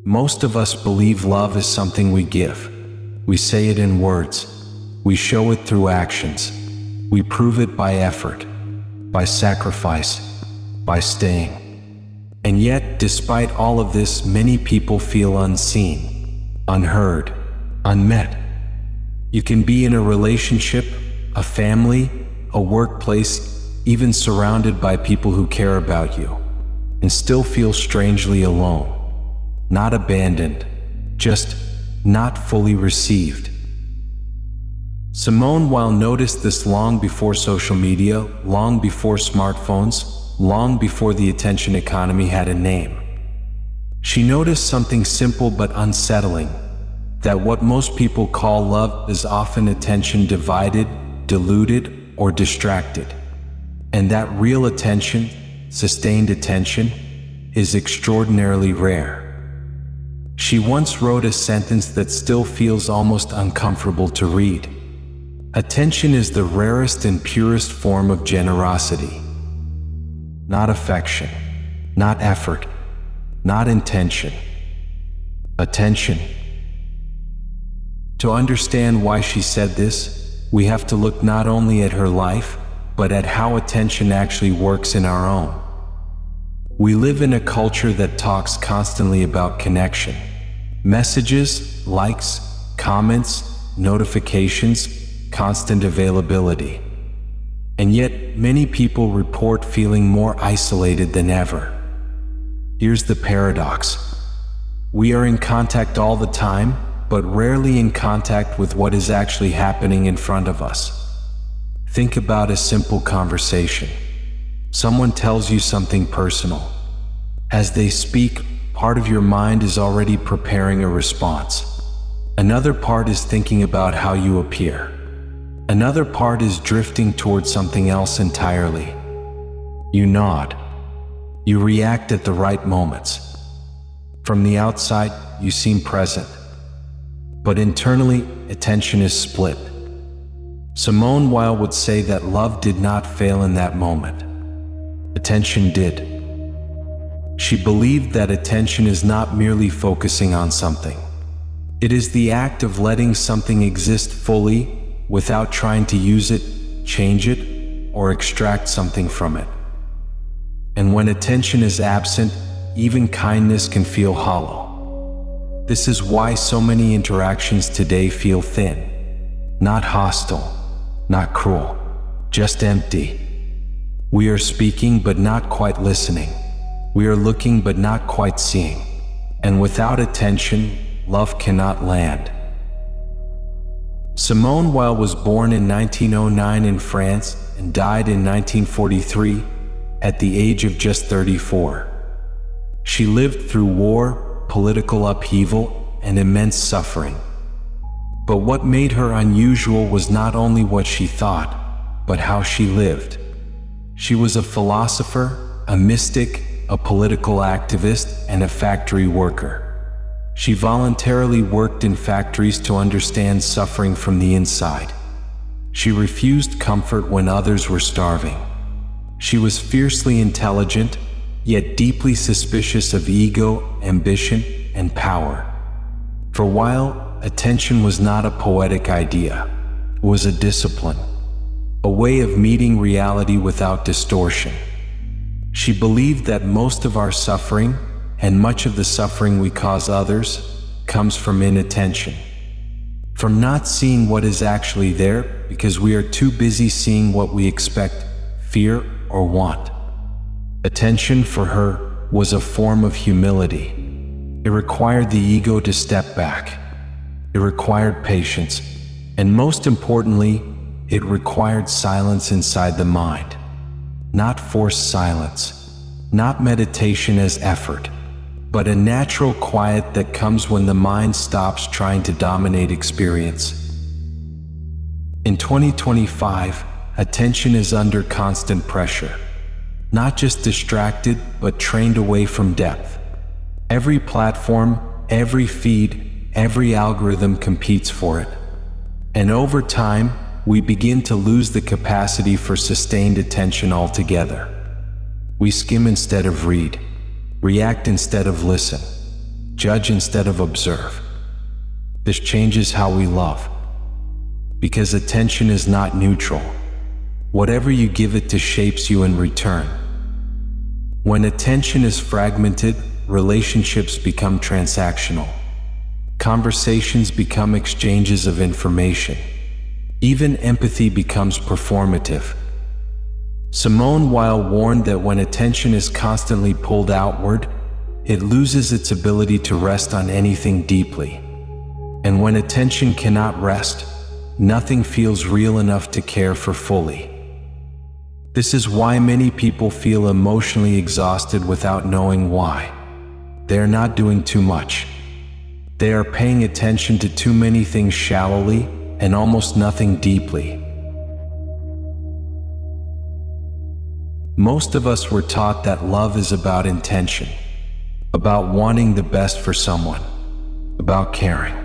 Most of us believe love is something we give. We say it in words. We show it through actions. We prove it by effort, by sacrifice, by staying. And yet, despite all of this, many people feel unseen, unheard, unmet. You can be in a relationship, a family, a workplace, even surrounded by people who care about you, and still feel strangely alone. Not abandoned, just not fully received. Simone Weil noticed this long before social media, long before smartphones, long before the attention economy had a name. She noticed something simple but unsettling, that what most people call love is often attention divided, diluted, or distracted. And that real attention, sustained attention, is extraordinarily rare. She once wrote a sentence that still feels almost uncomfortable to read. Attention is the rarest and purest form of generosity. Not affection, not effort, not intention. Attention. To understand why she said this, we have to look not only at her life, but at how attention actually works in our own. We live in a culture that talks constantly about connection. Messages, likes, comments, notifications, constant availability. And yet, many people report feeling more isolated than ever. Here's the paradox. We are in contact all the time, but rarely in contact with what is actually happening in front of us. Think about a simple conversation. Someone tells you something personal. As they speak, part of your mind is already preparing a response. Another part is thinking about how you appear. Another part is drifting towards something else entirely. You nod. You react at the right moments. From the outside, you seem present. But internally, attention is split. Simone Weil would say that love did not fail in that moment. Attention did. She believed that attention is not merely focusing on something. It is the act of letting something exist fully without trying to use it, change it, or extract something from it. And when attention is absent, even kindness can feel hollow. This is why so many interactions today feel thin. Not hostile, not cruel, just empty. We are speaking but not quite listening. We are looking but not quite seeing. And without attention, love cannot land. Simone Weil was born in 1909 in France and died in 1943 at the age of just 34. She lived through war, political upheaval, and immense suffering. But what made her unusual was not only what she thought, but how she lived. She was a philosopher, a mystic, a political activist, and a factory worker. She voluntarily worked in factories to understand suffering from the inside. She refused comfort when others were starving. She was fiercely intelligent, yet deeply suspicious of ego, ambition, and power. For Weil, attention was not a poetic idea. It was a discipline, a way of meeting reality without distortion. She believed that most of our suffering, and much of the suffering we cause others, comes from inattention. From not seeing what is actually there because we are too busy seeing what we expect, fear, or want. Attention for her was a form of humility. It required the ego to step back. It required patience. And most importantly, it required silence inside the mind. Not forced silence, not meditation as effort, but a natural quiet that comes when the mind stops trying to dominate experience. In 2025, attention is under constant pressure. Not just distracted, but trained away from depth. Every platform, every feed, every algorithm competes for it. And over time, we begin to lose the capacity for sustained attention altogether. We skim instead of read, react instead of listen, judge instead of observe. This changes how we love, because attention is not neutral. Whatever you give it to shapes you in return. When attention is fragmented, relationships become transactional. Conversations become exchanges of information. Even empathy becomes performative. Simone Weil warned that when attention is constantly pulled outward, it loses its ability to rest on anything deeply. And when attention cannot rest, nothing feels real enough to care for fully. This is why many people feel emotionally exhausted without knowing why. They are not doing too much. They are paying attention to too many things shallowly and almost nothing deeply. Most of us were taught that love is about intention, about wanting the best for someone, about caring.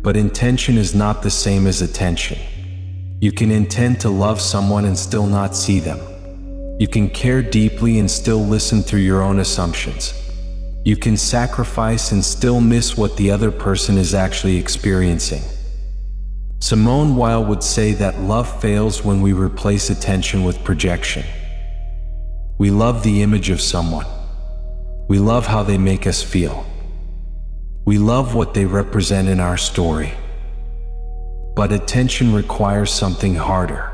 But intention is not the same as attention. You can intend to love someone and still not see them. You can care deeply and still listen through your own assumptions. You can sacrifice and still miss what the other person is actually experiencing. Simone Weil would say that love fails when we replace attention with projection. We love the image of someone. We love how they make us feel. We love what they represent in our story. But attention requires something harder.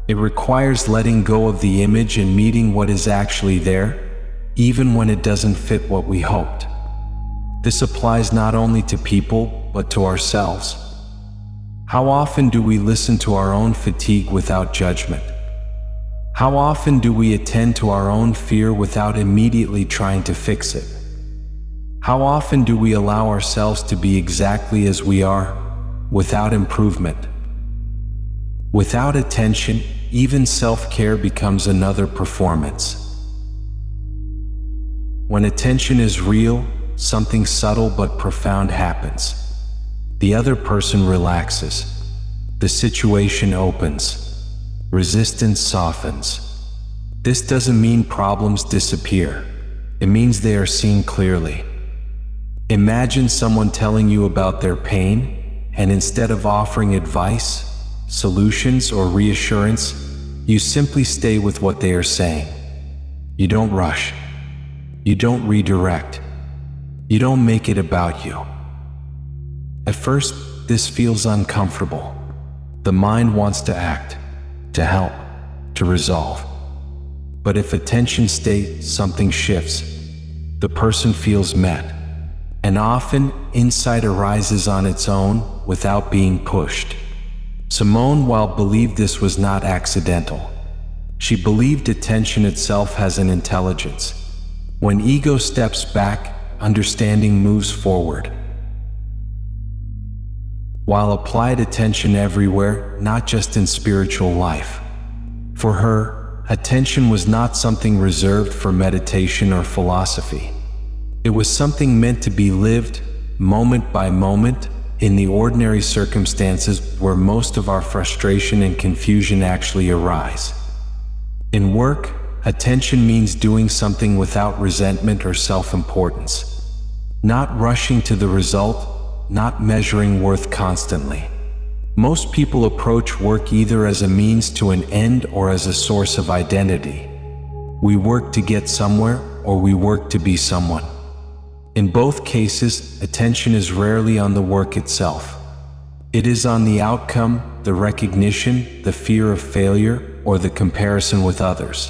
It requires letting go of the image and meeting what is actually there, even when it doesn't fit what we hoped. This applies not only to people, but to ourselves. How often do we listen to our own fatigue without judgment? How often do we attend to our own fear without immediately trying to fix it? How often do we allow ourselves to be exactly as we are, without improvement? Without attention, even self-care becomes another performance. When attention is real, something subtle but profound happens. The other person relaxes. The situation opens. Resistance softens. This doesn't mean problems disappear. It means they are seen clearly. Imagine someone telling you about their pain, and instead of offering advice, solutions, or reassurance, you simply stay with what they are saying. You don't rush. You don't redirect. You don't make it about you. At first, this feels uncomfortable. The mind wants to act, to help, to resolve. But if attention stays, something shifts. The person feels met. And often, insight arises on its own without being pushed. Simone Weil believed this was not accidental. She believed attention itself has an intelligence. When ego steps back, understanding moves forward. While applied attention everywhere, not just in spiritual life. For her, attention was not something reserved for meditation or philosophy. It was something meant to be lived, moment by moment, in the ordinary circumstances where most of our frustration and confusion actually arise. In work, attention means doing something without resentment or self-importance. Not rushing to the result, not measuring worth constantly. Most people approach work either as a means to an end or as a source of identity. We work to get somewhere, or we work to be someone. In both cases, attention is rarely on the work itself. It is on the outcome, the recognition, the fear of failure, or the comparison with others.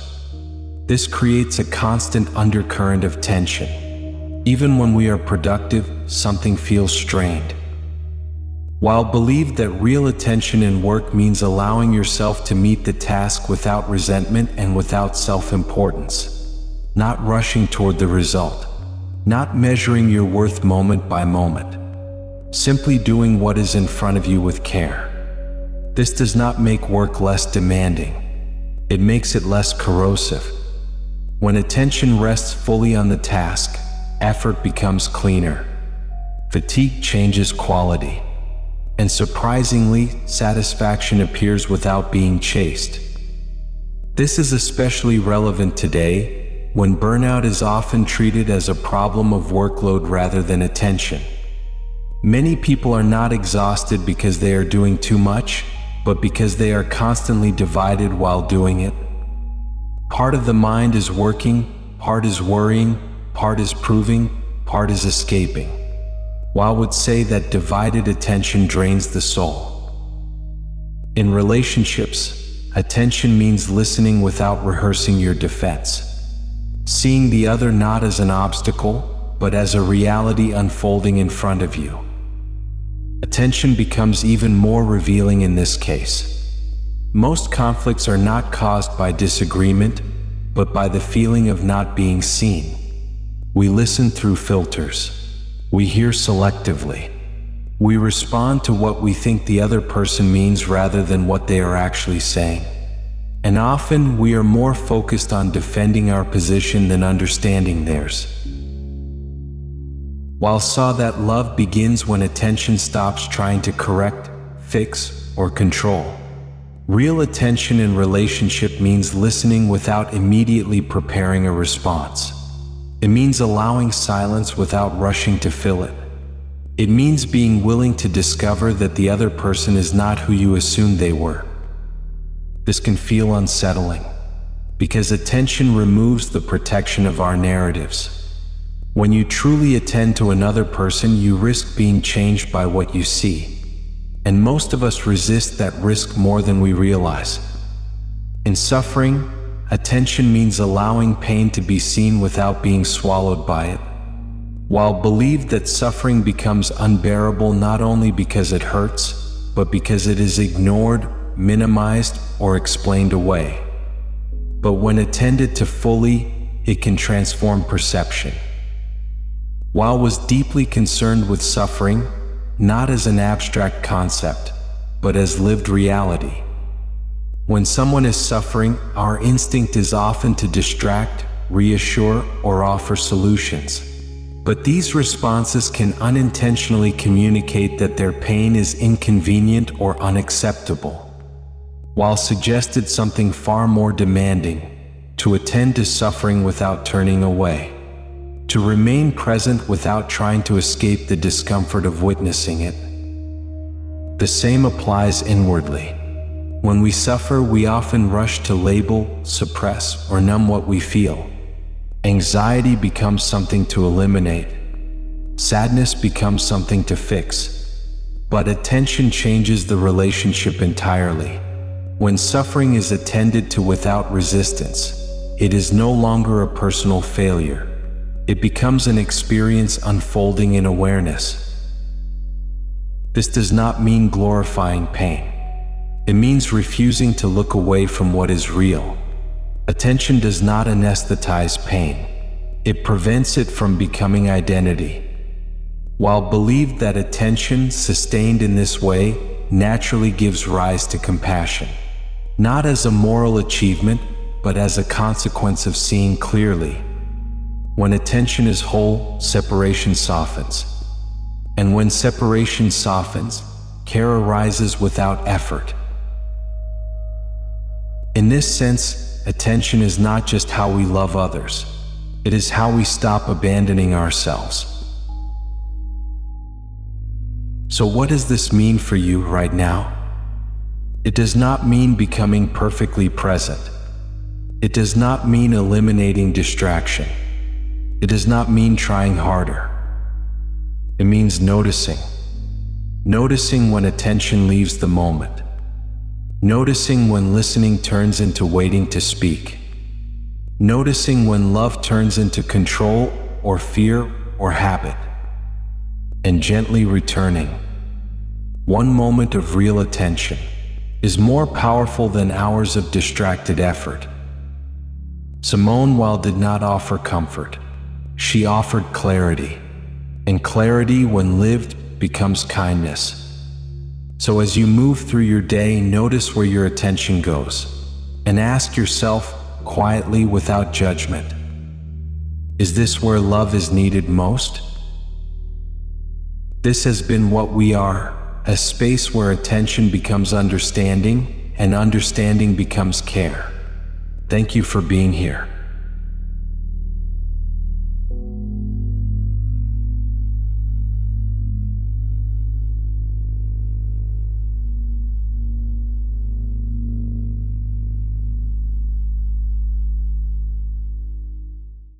This creates a constant undercurrent of tension. Even when we are productive, something feels strained. Weil believed that real attention in work means allowing yourself to meet the task without resentment and without self-importance. Not rushing toward the result. Not measuring your worth moment by moment. Simply doing what is in front of you with care. This does not make work less demanding. It makes it less corrosive. When attention rests fully on the task, effort becomes cleaner. Fatigue changes quality. And surprisingly, satisfaction appears without being chased. This is especially relevant today, when burnout is often treated as a problem of workload rather than attention. Many people are not exhausted because they are doing too much, but because they are constantly divided while doing it. Part of the mind is working, part is worrying, part is proving, part is escaping. Weil would say that divided attention drains the soul. In relationships, attention means listening without rehearsing your defense. Seeing the other not as an obstacle, but as a reality unfolding in front of you. Attention becomes even more revealing in this case. Most conflicts are not caused by disagreement, but by the feeling of not being seen. We listen through filters. We hear selectively. We respond to what we think the other person means rather than what they are actually saying. And often we are more focused on defending our position than understanding theirs. Weil saw that love begins when attention stops trying to correct, fix, or control. Real attention in relationship means listening without immediately preparing a response. It means allowing silence without rushing to fill it. It means being willing to discover that the other person is not who you assumed they were. This can feel unsettling, because attention removes the protection of our narratives. When you truly attend to another person, you risk being changed by what you see. And most of us resist that risk more than we realize. In suffering, attention means allowing pain to be seen without being swallowed by it. Weil believed that suffering becomes unbearable not only because it hurts, but because it is ignored, minimized, or explained away. But when attended to fully, it can transform perception. Weil was deeply concerned with suffering, not as an abstract concept, but as lived reality. When someone is suffering, our instinct is often to distract, reassure, or offer solutions. But these responses can unintentionally communicate that their pain is inconvenient or unacceptable. Weil suggested something far more demanding: to attend to suffering without turning away. To remain present without trying to escape the discomfort of witnessing it. The same applies inwardly. When we suffer, we often rush to label, suppress, or numb what we feel. Anxiety becomes something to eliminate. Sadness becomes something to fix. But attention changes the relationship entirely. When suffering is attended to without resistance, it is no longer a personal failure. It becomes an experience unfolding in awareness. This does not mean glorifying pain. It means refusing to look away from what is real. Attention does not anesthetize pain. It prevents it from becoming identity. Weil believed that attention, sustained in this way, naturally gives rise to compassion. Not as a moral achievement, but as a consequence of seeing clearly. When attention is whole, separation softens. And when separation softens, care arises without effort. In this sense, attention is not just how we love others. It is how we stop abandoning ourselves. So what does this mean for you right now? It does not mean becoming perfectly present. It does not mean eliminating distraction. It does not mean trying harder. It means noticing. Noticing when attention leaves the moment. Noticing when listening turns into waiting to speak. Noticing when love turns into control or fear or habit. And gently returning. One moment of real attention is more powerful than hours of distracted effort. Simone Weil did not offer comfort. She offered clarity. And clarity, when lived, becomes kindness. So as you move through your day, notice where your attention goes. And ask yourself, quietly, without judgment, is this where love is needed most? This has been What We Are, a space where attention becomes understanding, and understanding becomes care. Thank you for being here.